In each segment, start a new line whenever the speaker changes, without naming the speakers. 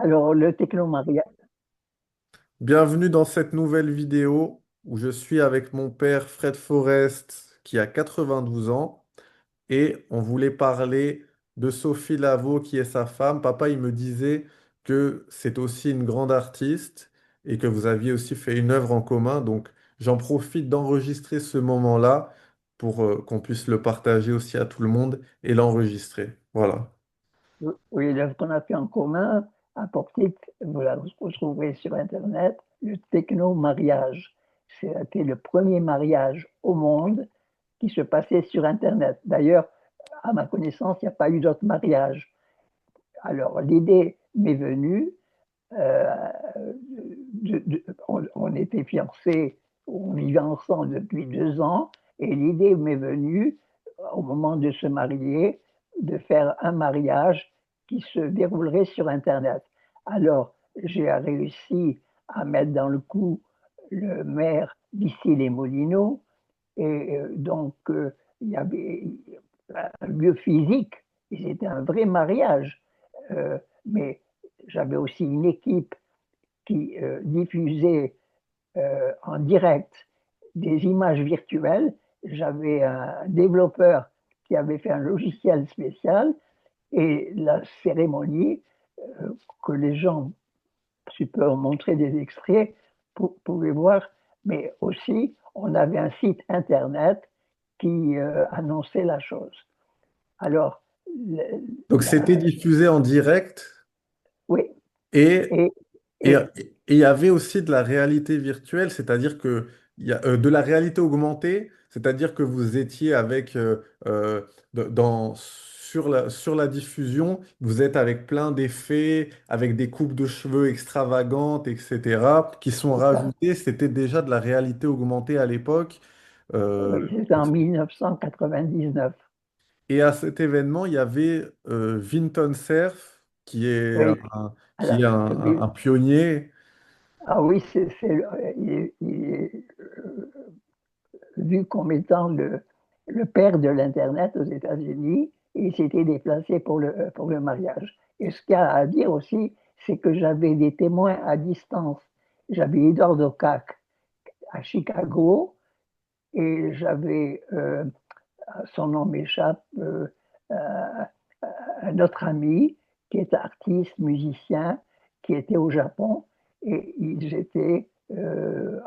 Alors, le technomariage,
Bienvenue dans cette nouvelle vidéo où je suis avec mon père Fred Forest qui a 92 ans et on voulait parler de Sophie Lavaux qui est sa femme. Papa, il me disait que c'est aussi une grande artiste et que vous aviez aussi fait une œuvre en commun. Donc j'en profite d'enregistrer ce moment-là pour qu'on puisse le partager aussi à tout le monde et l'enregistrer. Voilà.
oui, l'œuvre qu'on a fait en commun, à Portique, vous la retrouverez sur Internet, le technomariage. C'était le premier mariage au monde qui se passait sur Internet. D'ailleurs, à ma connaissance, il n'y a pas eu d'autres mariages. Alors, l'idée m'est venue, euh, on était fiancés, on vivait ensemble depuis 2 ans, et l'idée m'est venue, au moment de se marier, de faire un mariage qui se déroulerait sur Internet. Alors, j'ai réussi à mettre dans le coup le maire d'Issy-les-Moulineaux, et donc il y avait un lieu physique, et c'était un vrai mariage. Mais j'avais aussi une équipe qui diffusait en direct des images virtuelles. J'avais un développeur qui avait fait un logiciel spécial et la cérémonie que les gens, je peux en montrer des extraits, pouvaient voir, mais aussi on avait un site internet qui annonçait la chose. Alors, le-
Donc c'était
la-
diffusé en direct
oui,
et
et,
Et
et
il y avait aussi de la réalité virtuelle, c'est-à-dire que il y a de la réalité augmentée, c'est-à-dire que vous étiez avec sur la diffusion, vous êtes avec plein d'effets, avec des coupes de cheveux extravagantes, etc., qui sont
c'est ça.
rajoutés. C'était déjà de la réalité augmentée à l'époque.
Oui,
Euh,
c'était
donc
en 1999.
et à cet événement, il y avait Vinton Cerf,
Oui,
qui
alors,
est
lui,
un pionnier.
ah oui, il est vu comme étant le père de l'Internet aux États-Unis et il s'était déplacé pour le mariage. Et ce qu'il y a à dire aussi, c'est que j'avais des témoins à distance. J'avais Edward Ocak à Chicago et j'avais, son nom m'échappe, euh, un autre ami qui est artiste, musicien, qui était au Japon et ils étaient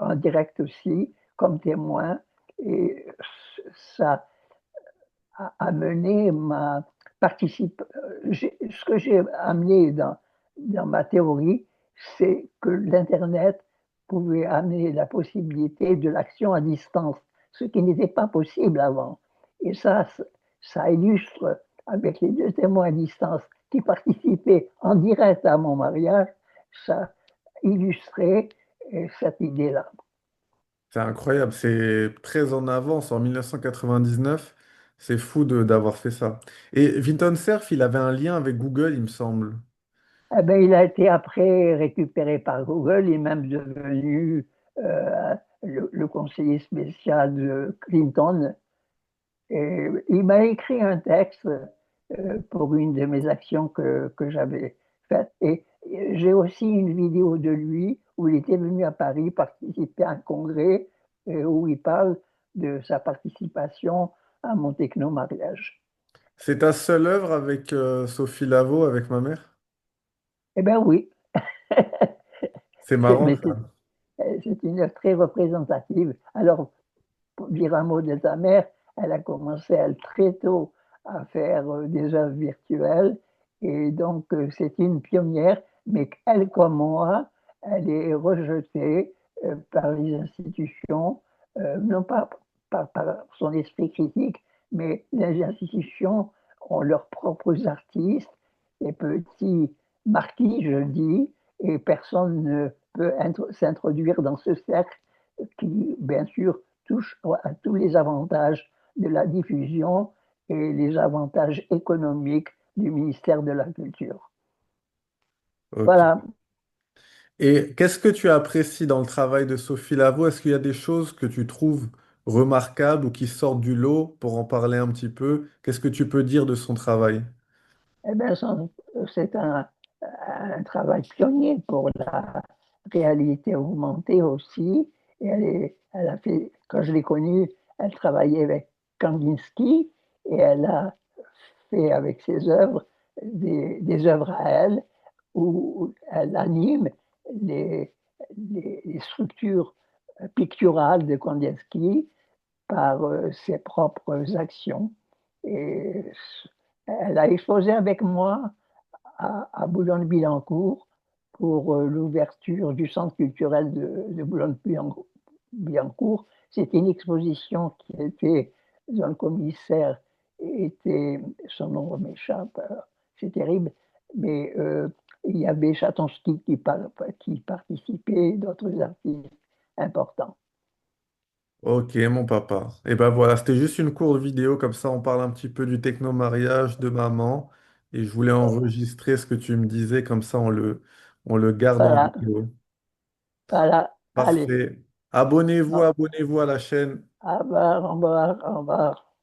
en direct aussi comme témoins et ça a amené ma ce que j'ai amené dans ma théorie, c'est que l'Internet pouvait amener la possibilité de l'action à distance, ce qui n'était pas possible avant. Et ça illustre, avec les deux témoins à distance qui participaient en direct à mon mariage, ça illustrait cette idée-là.
C'est incroyable, c'est très en avance en 1999. C'est fou d'avoir fait ça. Et Vinton Cerf, il avait un lien avec Google, il me semble.
Eh ben, il a été après récupéré par Google et même devenu le conseiller spécial de Clinton. Et il m'a écrit un texte pour une de mes actions que j'avais faites. Et j'ai aussi une vidéo de lui où il était venu à Paris participer à un congrès où il parle de sa participation à mon techno-mariage.
C'est ta seule œuvre avec Sophie Lavaux, avec ma mère?
Eh bien oui,
C'est marrant
mais
ça.
c'est une œuvre très représentative. Alors, pour dire un mot de ta mère, elle a commencé, elle, très tôt à faire des œuvres virtuelles. Et donc, c'est une pionnière, mais elle, comme moi, elle est rejetée par les institutions, non pas par son esprit critique, mais les institutions ont leurs propres artistes, les petits marquis, je dis, et personne ne peut s'introduire dans ce cercle qui, bien sûr, touche à tous les avantages de la diffusion et les avantages économiques du ministère de la Culture.
Ok.
Voilà.
Et qu'est-ce que tu apprécies dans le travail de Sophie Lavaux? Est-ce qu'il y a des choses que tu trouves remarquables ou qui sortent du lot pour en parler un petit peu? Qu'est-ce que tu peux dire de son travail?
Eh bien, c'est un travail pionnier pour la réalité augmentée aussi. Et elle a fait, quand je l'ai connue, elle travaillait avec Kandinsky et elle a fait avec ses œuvres des œuvres à elle où elle anime les, les structures picturales de Kandinsky par ses propres actions. Et elle a exposé avec moi à Boulogne-Billancourt pour l'ouverture du centre culturel de Boulogne-Billancourt. C'était une exposition qui était, dont le commissaire était, son nom m'échappe, c'est terrible, mais il y avait Chatonsky qui participait, d'autres artistes importants.
Ok, mon papa. Et ben voilà, c'était juste une courte vidéo, comme ça on parle un petit peu du techno-mariage de maman. Et je voulais enregistrer ce que tu me disais, comme ça on le garde en
Voilà,
vidéo.
voilà, allez,
Parfait. Abonnez-vous,
au
abonnez-vous à la chaîne.
revoir, au revoir, au revoir.